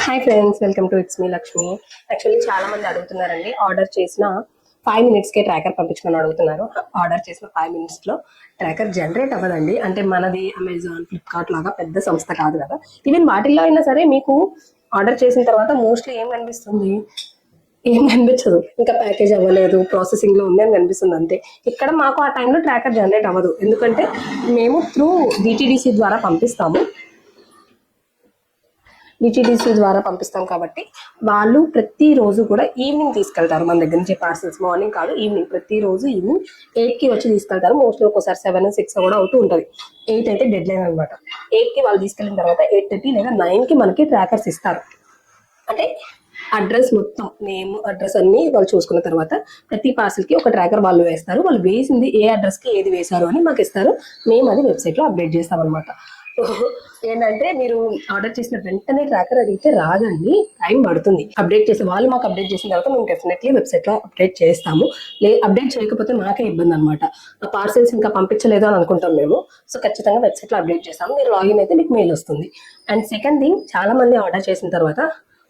Hi friends, welcome to it's me Lakshmi. Actually చాలా మంది అడుగుతున్నారండి, ఆర్డర్ చేసిన 5 minutes ట్రాకర్ పంపించమని అడుగుతున్నారు. ఆర్డర్ చేసిన 5 minutes లో ట్రాకర్ జనరేట్ అవ్వదండి. అంటే మనది అమెజాన్, ఫ్లిప్కార్ట్ లాగా పెద్ద సంస్థ కాదు కదా. ఈవెన్ వాటిల్లో అయినా సరే మీకు ఆర్డర్ చేసిన తర్వాత మోస్ట్లీ ఏం కనిపిస్తుంది, ఏం కనిపించదు. ఇంకా ప్యాకేజ్ అవ్వలేదు, ప్రాసెసింగ్ లో ఉంది అని కనిపిస్తుంది అంతే. ఇక్కడ మాకు ఆ టైంలో ట్రాకర్ జనరేట్ అవ్వదు, ఎందుకంటే మేము త్రూ డిటిడిసి ద్వారా పంపిస్తాము. డిటిడిసి ద్వారా పంపిస్తాం కాబట్టి వాళ్ళు ప్రతిరోజు కూడా ఈవినింగ్ తీసుకెళ్తారు మన దగ్గర నుంచి పార్సల్స్. మార్నింగ్ కాదు, ఈవినింగ్, ప్రతిరోజు ఈవినింగ్ 8కి వచ్చి తీసుకెళ్తారు. మోస్ట్లీ ఒక్కోసారి 7, 6 కూడా అవుతూ ఉంటుంది. 8 అయితే డెడ్ లైన్ అనమాట. 8కి వాళ్ళు తీసుకెళ్ళిన తర్వాత 8:30 లేదా 9కి మనకి ట్రాకర్స్ ఇస్తారు. అంటే అడ్రస్ మొత్తం, నేమ్, అడ్రస్ అన్ని వాళ్ళు చూసుకున్న తర్వాత ప్రతి పార్సల్కి ఒక ట్రాకర్ వాళ్ళు వేస్తారు. వాళ్ళు వేసింది ఏ అడ్రస్కి ఏది వేశారు అని మాకు ఇస్తారు. మేము అది వెబ్సైట్లో అప్డేట్ చేస్తాం అనమాట. ఏంటంటే మీరు ఆర్డర్ చేసిన వెంటనే ట్రాకర్ అడిగితే రాదండి, టైం పడుతుంది. అప్డేట్ చేసి వాళ్ళు మాకు అప్డేట్ చేసిన తర్వాత మేము డెఫినెట్లీ వెబ్సైట్లో అప్డేట్ చేస్తాము. అప్డేట్ చేయకపోతే మాకే ఇబ్బంది అనమాట. ఆ పార్సెల్స్ ఇంకా పంపించలేదు అని అనుకుంటాం మేము. సో ఖచ్చితంగా వెబ్సైట్లో అప్డేట్ చేస్తాము. మీరు లాగిన్ అయితే మీకు మెయిల్ వస్తుంది. అండ్ సెకండ్ థింగ్, చాలా మంది ఆర్డర్ చేసిన తర్వాత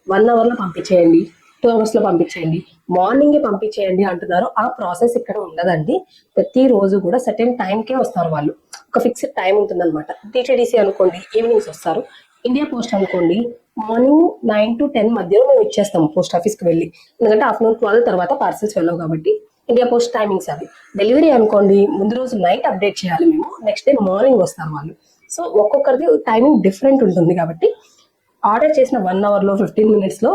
1 hourలో పంపించేయండి, 2 hours పంపించేయండి, మార్నింగే పంపించేయండి అంటున్నారు. ఆ ప్రాసెస్ ఇక్కడ ఉండదండి. ప్రతిరోజు కూడా సర్టెన్ టైంకే వస్తారు వాళ్ళు. ఒక ఫిక్స్డ్ టైం ఉంటుంది అనమాట. టీటీడీసీ అనుకోండి ఈవినింగ్స్ వస్తారు. ఇండియా పోస్ట్ అనుకోండి మార్నింగ్ 9 to 10 మధ్యలో మేము ఇచ్చేస్తాము పోస్ట్ ఆఫీస్కి వెళ్ళి. ఎందుకంటే ఆఫ్టర్నూన్ 12 తర్వాత పార్సల్స్ వెళ్ళవు కాబట్టి ఇండియా పోస్ట్ టైమింగ్స్ అవి. డెలివరీ అనుకోండి ముందు రోజు నైట్ అప్డేట్ చేయాలి మేము, నెక్స్ట్ డే మార్నింగ్ వస్తారు వాళ్ళు. సో ఒక్కొక్కరిది టైమింగ్ డిఫరెంట్ ఉంటుంది కాబట్టి ఆర్డర్ చేసిన 1 hourలో 15 minutesలో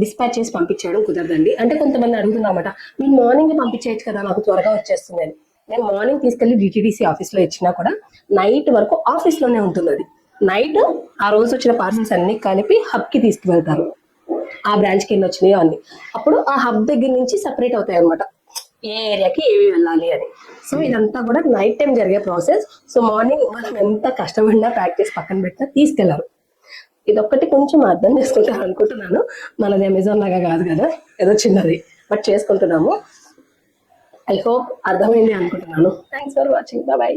డిస్పాచ్ చేసి పంపించేయడం కుదరదండి. అంటే కొంతమంది అడుగుతున్నమాట, మీరు మార్నింగ్ పంపించేయచ్చు కదా, నాకు త్వరగా వచ్చేస్తుంది అని. మేము మార్నింగ్ తీసుకెళ్లి డిటిడిసి ఆఫీస్లో ఇచ్చినా కూడా నైట్ వరకు ఆఫీస్లోనే ఉంటుంది. అది నైట్ ఆ రోజు వచ్చిన పార్సల్స్ అన్ని కలిపి హబ్కి తీసుకువెళ్తారు. ఆ బ్రాంచ్కి ఎన్ని వచ్చినాయో అన్ని. అప్పుడు ఆ హబ్ దగ్గర నుంచి సపరేట్ అవుతాయి అనమాట, ఏ ఏరియాకి ఏవి వెళ్ళాలి అని. సో ఇదంతా కూడా నైట్ టైం జరిగే ప్రాసెస్. సో మార్నింగ్ మనం ఎంత కష్టపడినా ప్యాక్ చేసి పక్కన పెట్టినా తీసుకెళ్లారు. ఇదొక్కటి కొంచెం అర్థం చేసుకుంటారు అనుకుంటున్నాను. మనది అమెజాన్ లాగా కాదు కదా, ఏదో చిన్నది, బట్ చేసుకుంటున్నాము. ఐ హోప్ అర్థమైంది అనుకుంటున్నాను. Thanks for watching. బాయ్.